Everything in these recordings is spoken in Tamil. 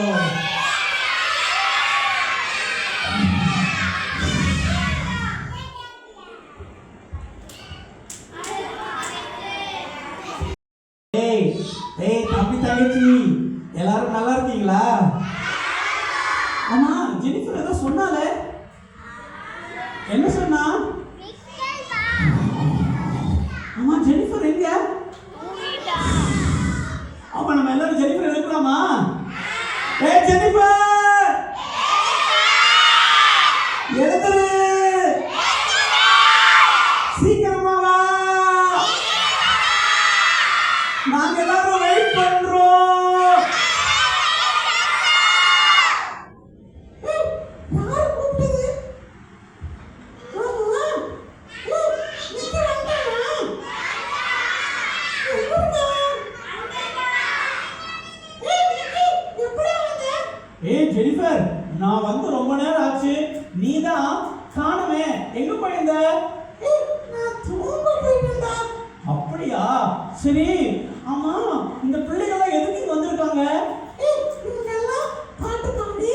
ஏய் ஏய் தம்பி தங்கச்சி எல்லாரும் நல்லா இருக்கீங்களா? ஆமா ஜெனிஃபர் ஏதோ சொன்னாலே, என்ன சொன்னா? ஆமா ஜெனிஃபர் எங்க? அப்ப நம்ம எல்லாரும் ஜெனிஃபர் எடுக்கலாமா? ஏய் ஜெனிஃபர் எழுந்துரு, சீக்கிரமா வா, நாங்க எல்லாரும் வெயிட் பண்றோம். ஏய் ஜெனிஃபர், நான் வந்து ரொம்ப நேரம் ஆச்சு, நீதான் காணுமே, எங்க போயிருந்த? நான் தூங்க போயிட்டேன்டா. அப்படியா? சரி, ஆமா இந்த பிள்ளைகள் எதுக்கு இங்க வந்திருக்காங்க? இவங்கெல்லாம் பாட்டு பாடி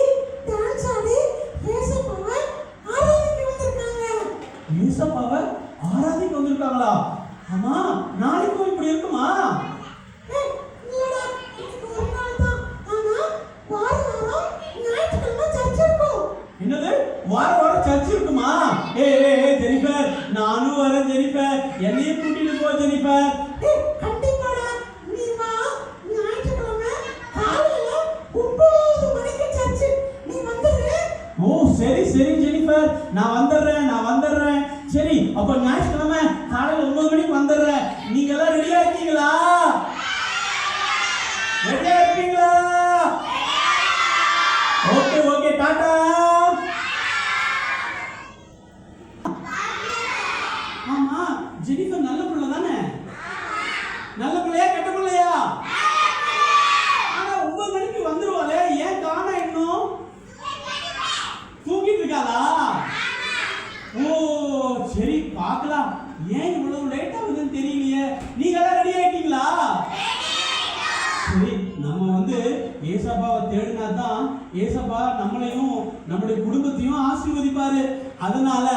டான்ஸ் ஆடி ஏசப்பாவை ஆராதிக்க வந்திருக்காங்க. ஏசப்பாவை ஆராதிக்க வந்திருக்காங்களா? ஆமா நாளைக்கும் இப்படி இருக்குமா? இல்லடா, இன்னைக்கு ஒரு நாள் தான். ஆனா வாரம் வாரம் ஞாயிற்றுக்கிழமை சர்ச் இருக்கும். என்னது வாரம் வாரம் சர்ச் இருக்குமா? ஏய் ஜெனிஃபர், நானும் வரேன் ஜெனிஃபர், என்னையும் கூட்டிட்டு போ ஜெனிஃபர். கண்டிப்பாடா, நீ வா. ஞாயிற்றுக்கிழமை காலையில 9 மணிக்கு சர்ச், நீ வந்துரு. ஓ சரி சரி ஜெனிஃபர், நான் வந்துடுறேன். சரி அப்ப ஞாயிற்றுக்கிழமை காலையில 9 மணிக்கு வந்துடுறேன். நீங்க எல்லாம் ரெடியா இருக்கீங்களா? ரெடியா இருக்கீங்களா? ஓகே டாடா. ஆமா ஜெனிஃபர் நல்ல பிள்ளை தானே? நல்ல பிள்ளையா கெட்ட பிள்ளையா? ஆனா 9 மணிக்கு வந்துருவாளே, ஏன் காணா இன்னும்? தூங்கிட்டு இருக்காளா? ஓ சரி பார்க்கலாம், ஏன் இவ்வளவு லேட் ஆகுதுன்னு தெரியலையே. நீங்க எல்லாம் ரெடி ஆயிட்டீங்களா? சரி, நம்ம வந்து ஏசப்பாவை தேடினா தான் ஏசப்பா நம்மளையும் நம்மளுடைய குடும்பத்தையும் ஆசீர்வதிப்பாரு. அதனால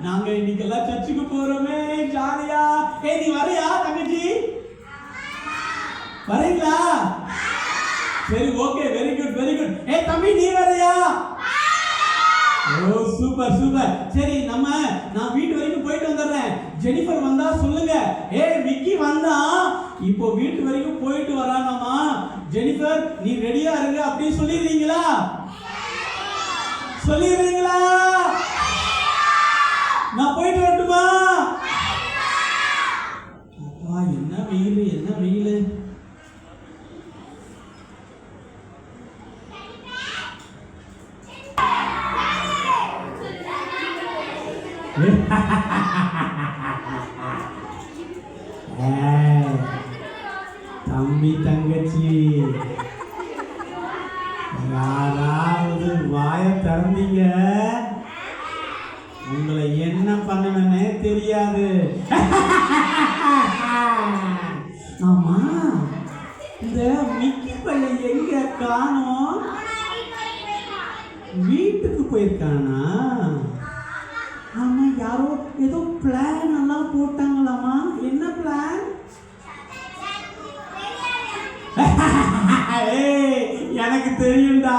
நாங்க இன்னைக்கு எல்லாம் சர்ச்சுக்கு போறோமே, ஜாலியா. ஏய் நீ வரையா தங்கச்சி? வரீங்களா? சரி ஓகே, வெரி குட். ஏய் தம்பி நீ வரையா? ஓ சூப்பர். சரி நான் வீட்டு வரைக்கும் போயிட்டு வந்துடுறேன். ஜெனிஃபர் வந்தா சொல்லுங்க. ஏய் விக்கி வந்தா இப்போ வீட்டு வரைக்கும் போயிட்டு வரானாமா. ஜெனிஃபர் நீ ரெடியா இருங்க அப்படி சொல்லிடுறீங்களா? நான் போயிட்டு வரட்டுமா? அப்பா என்ன வெயில். தம்பி தங்கச்சி யாராவது வாயை திறந்தீங்க, உங்களை என்ன பண்ணணும்னே தெரியாது. ஆமா இந்த மிக்கி பையன் எங்க காணோம்? வீட்டுக்கு போயிருக்கானா? ஆமா யாரோ ஏதோ பிளான் எல்லாம் போட்டாங்களாமா. என்ன பிளான்? எனக்கு தெரியும்டா,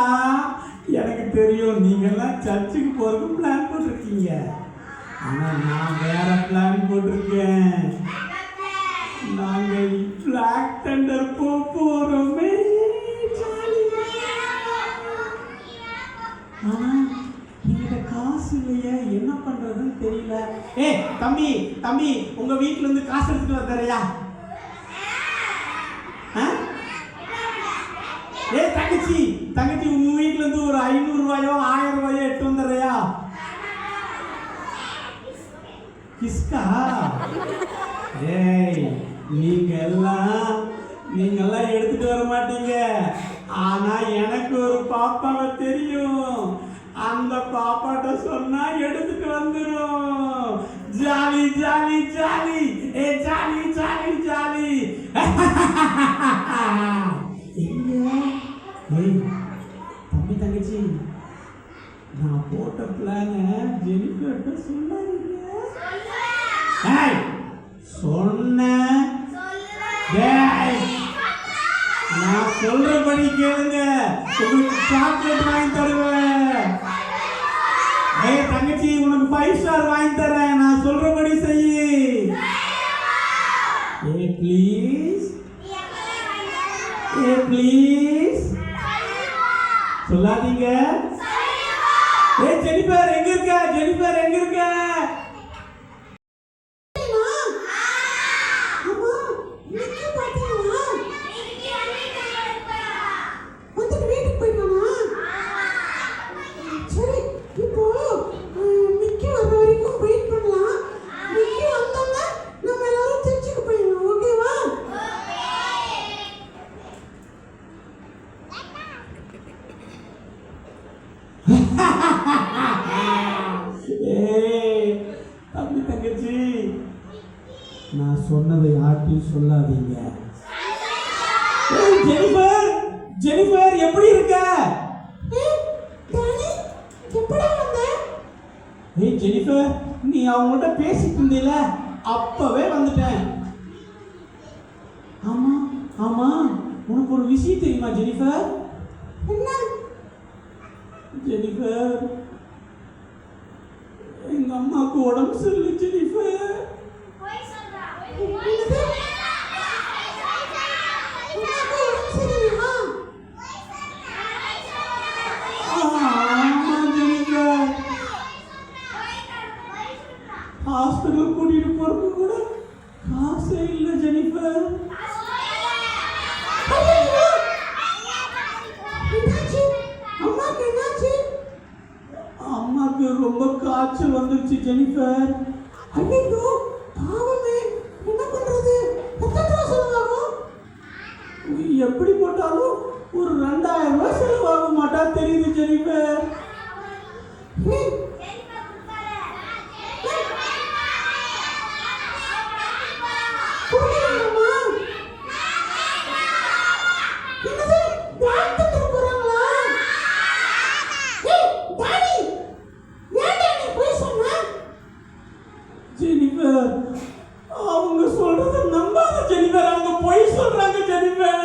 நீங்க எல்லாம் சர்ச்சுக்கு போறதுக்கு பிளான் போட்டிருக்கீங்க. ஆனா நான் வேற பிளான் போட்டிருக்கேன். நாங்க பிளாக் தண்டர் போறோமே. ஆனா என்கிட்ட காசு இல்லையே, என்ன பண்றதுன்னு தெரியல. ஏய் தம்பி உங்க வீட்டுல இருந்து காசு எடுத்துட்டு வந்தறியா? ஏய் தங்கச்சி உங்க வீட்டுல இருந்து ஒரு 500 ரூபாயோ 1000 ரூபாயோ எடுத்து வந்துறியா? கிஸ்கா? ஏய் நீங்க எல்லாம் எடுத்துட்டு வர மாட்டீங்க. ஆனா எனக்கு ஒரு பாப்பாவை தெரியும், அந்த பாப்பாட்ட சொன்னா எடுத்துட்டு வந்துரும். ஜாலி ஏ ஜாலி. தங்கச்சி நான் போட்ட பிளான ஜெனிஃபர்ட்ட சொன்னாங்க. ஏய் சொன்னேன். டேய் நான் சொல்றபடி கேளுங்க, உங்களுக்கு சாக்லேட் வாங்கி தருவேன். ஏய் தங்கச்சி உனக்கு 5 ஸ்டார் வாங்கி தரேன், நான் சொல்றபடி செய். ஏய் ப்ளீஸ், ஏய் ப்ளீஸ் சொல்லாதீங்க. ஏய் ஜெனிஃபர் எங்க இருக்க? ஜெனிஃபர் எங்க இருக்க? தம்பி தங்கச்சி நான் சொன்னதை யார்ட்டையும் சொல்லாதீங்க. ஜெனிஃபர் ஜெனிஃபர் எப்படி இருக்க? ஏய் ஜெனிஃபர் நீ அவங்கள்ட்ட பேசிட்டு இருந்தீல அப்பவே வந்துட்டேன். ஆமா ஆமா உனக்கு ஒரு விஷயம் தெரியுமா ஜெனிஃபர்? என்ன ஜெனிஃபர் எங்க அம்மாவுக்கு உடம்பு சரியில்லை ஜெனிஃபர். ஹாஸ்பிட்டல் கூட்டிட்டு போறதுக்கு கூட காசே இல்லை ஜெனிஃபர். அம்மாக்கு ரொம்ப காய்ச்சல் வந்துருச்சு ஜெனிஃபர். ஐயோ பாவமே, என்ன பண்றது? எத்தனை செலவாகும்? எப்படி போட்டாலும் ஒரு 2000 ரூபாய் செலவாக மாட்டா தெரியுது ஜெனிஃபர். ஜெனிஃபர் அவங்க சொல்றத நம்பாத ஜெனிஃபர், அவங்க பொய் சொல்றாங்க ஜெனிஃபர்.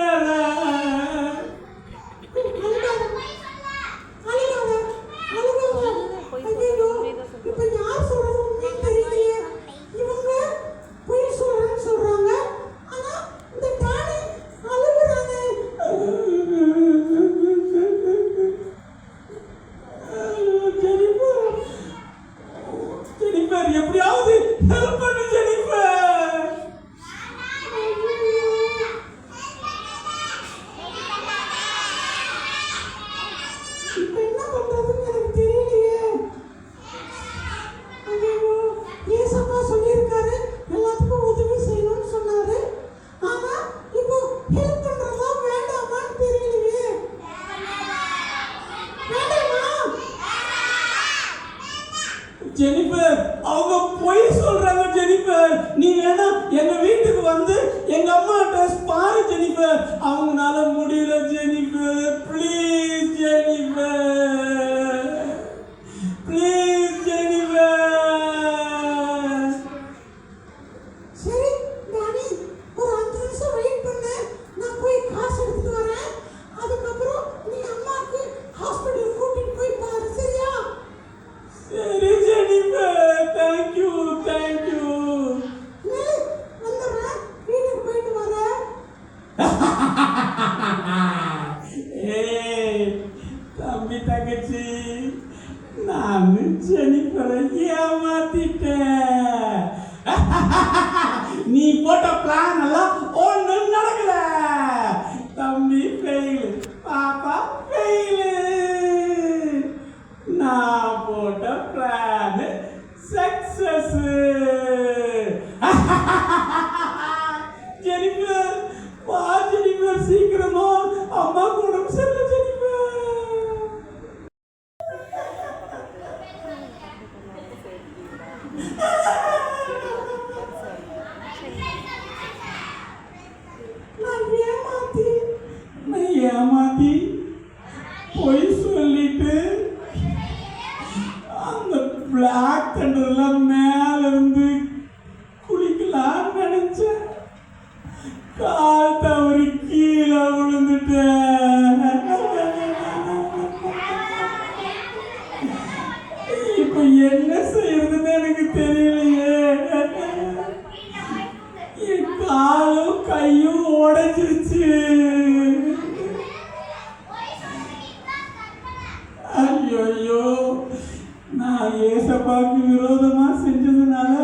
எப்படியாவது ஹெல்ப் பண்ணு ஜெனிஃபர். இப்ப என்ன பண்றதுன்னு எனக்கு தெரியலையே. ஐயோ ஏசப்பா சொல்லியிருக்காரு எல்லாத்துக்கும் உதவி செய்யணும்னு சொன்னாரு. ஆனா இப்போ ஹெல்ப் பண்றதா வேண்டாமான்னு தெரியலையே. வேண்டாமா ஜெனிஃபர் அவங்க பொய் சொல்றாங்க ஜெனிஃபர். நீ வேணா எங்க வீட்டுக்கு வந்து எங்க அம்மாட்ட பாரு ஜெனிஃபர், அவங்களால முடியல Jennifer. Please Jennifer, please Jennifer. சரி டானி, ஒரு 5 நிமிஷம் வெயிட் பண்ணு, நான் போய் காசு எடுத்துட்டு வரேன். அதுக்கப்புறம் நீ அம்மாக்கு ஹாஸ்பிட்டல் கூட்டிட்டு போய் பாரு, சரியா? சரி ஜெனிஃபர், தேங்க்யூ தேங்க்யூ. வந்துடுறேன், வீட்டுக்கு போயிட்டு வரேன். ஏய் தம்பி தங்கச்சி நான் ஜெனிஃபரை ஏமாத்திட்டேன். நீ போட்ட பிளான் எல்லாம் ஒன்றும் நடக்கல. தம்பி ஃபெயில், பாப்பா ஃபெயிலு. நான் போட்ட பிளான் சக்சஸ். ஜெனிஃபர் வா ஜெனிஃபர், சீக்கிரமா அம்மா உடம்பு சரியில்லை ஜெனிஃபர். நான் ஏமாத்தி ஏமாத்தி பொய் சொல்லிட்டு அந்த பிளாக் தண்டர்ல மேல இருந்து குளிக்கலாம்னு நினைச்சேன். கால் தவறி கீழே விழுந்துட்டேன். இப்ப என்ன செய்யறதுன்னு எனக்கு தெரியலையே. என் காலும் கையும் உடைஞ்சிருச்சு. ஐயோ, நான் ஏசப்பாக்கு விரோதமா செஞ்சதுனால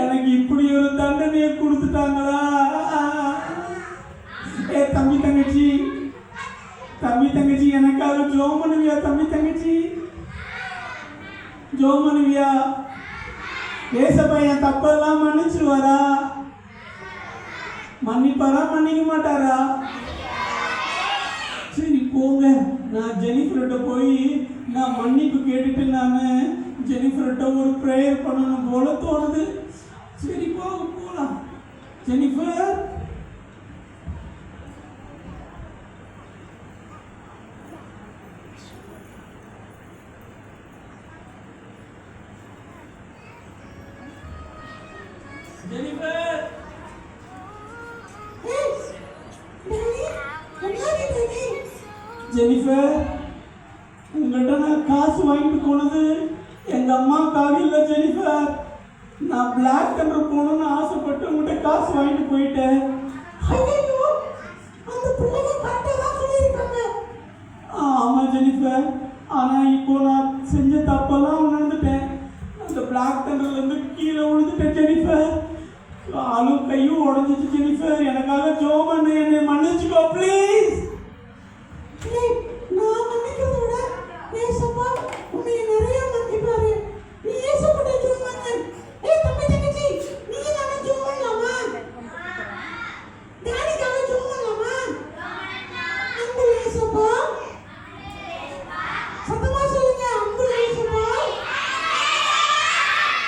எனக்கு இப்படி ஒரு தண்டனையை கொடுத்துட்டாங்களா? தம்பி தங்கச்சி எனக்காக ஜோம் பண்ணுவியா? தம்பி தங்கச்சி ஜோம் பண்ணுவியா? ஏசப்பா என் தப்பெல்லாம் மன்னிச்சிருவாரா? மன்னிப்பாரா மன்னிக்க மாட்டாரா? சரி போங்க, நான் ஜெனிஃபர்கிட்ட போய் நான் மன்னிப்பு கேட்டுட்டு நான் ஜெனிஃபர்கிட்ட ஒரு ப்ரேயர் பண்ணணும் போல தோணுது. சரி போகலாம். ஜெனிஃபர், ஜெனிஃபர், ஜெனிஃபர், உங்கள்கிட்ட நான் காசு வாங்கிட்டு போனது எங்க அம்மாவுக்காக இல்லை ஜெனிஃபர். நான் பிளாக் தண்டர் போகணும்னு ஆசைப்பட்டு உங்கள்கிட்ட காசு வாங்கிட்டு போயிட்டேன். ஆமா ஜெனிஃபர், ஆனா இப்போ நான் செஞ்ச தப்பெல்லாம் உணர்ந்துட்டேன். அந்த பிளாக் தண்டர்ல இருந்து கீழே விழுந்துட்டேன் ஜெனிஃபர். காலும் கையும் உடஞ்சிச்சு ஜெனிஃபர். எனக்காக ஜோம் பண்ணு, என்னை மன்னிச்சுக்கோ ப்ளீஸ். நான் மன்னிக்கிறத விட ஏசப்பா உன்னை நிறைய மன்னிப்பாரு. நீ ஏசப்பட்ட ஜோம் பண்ணு. தம்பி தங்கச்சி, நீ தானே ஜோம் பண்ணலாமா? டாடிக்காக ஜோம் பண்ணலாமா? அன்பு ஏசப்பா, சத்தமா சொல்லுங்க, அன்பு ஏசப்பா,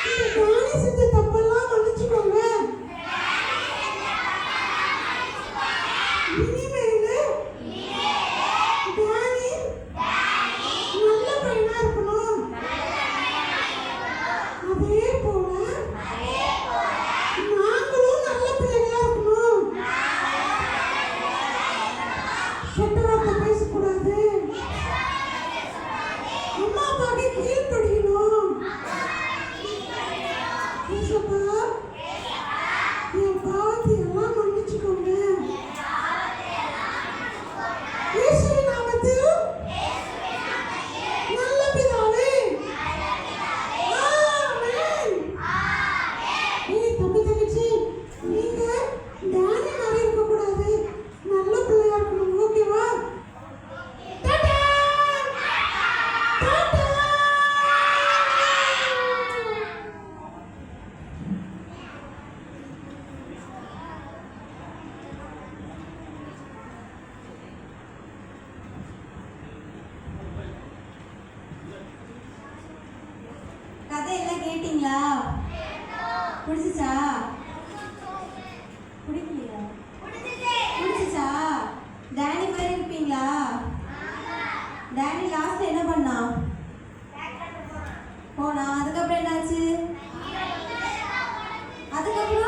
இந்த டாடி செஞ்ச தப்பெல்லாம் மன்னிச்சுக்கோங்க. இனிமேலு டாடி நல்ல பையனா இருக்கணும். அதே போல நாங்களும் நல்ல பிள்ளைகளா இருக்கணும். கெட்ட வார்த்தை பேசக்கூடாது. அம்மா அப்பாவுக்கு கீழ்ப்படியணும். ஏசப்பா, என் பாவத்தை எல்லாம் மன்னிச்சுக்கோங்க. இயேசுவின் நாமத்தில் நல்ல பிதாவே, ஆமென். தம்பி தங்கச்சி, நீங்க டாடி மாதிரி இருக்கக்கூடாது, நல்ல பிள்ளையா இருக்கணும். ஓகேவா? டாடா டாடா. கதையெல்லாம் கேட்டீங்களா? பிடிச்சிச்சா? பிடிக்கலையா? பிடிச்சிச்சா? டேனி மாதிரி இருப்பீங்களா? டேனி லாஸ்ட்ல என்ன பண்ணா? போனா. அதுக்கப்புறம் என்னாச்சு? அதுக்கப்புறம்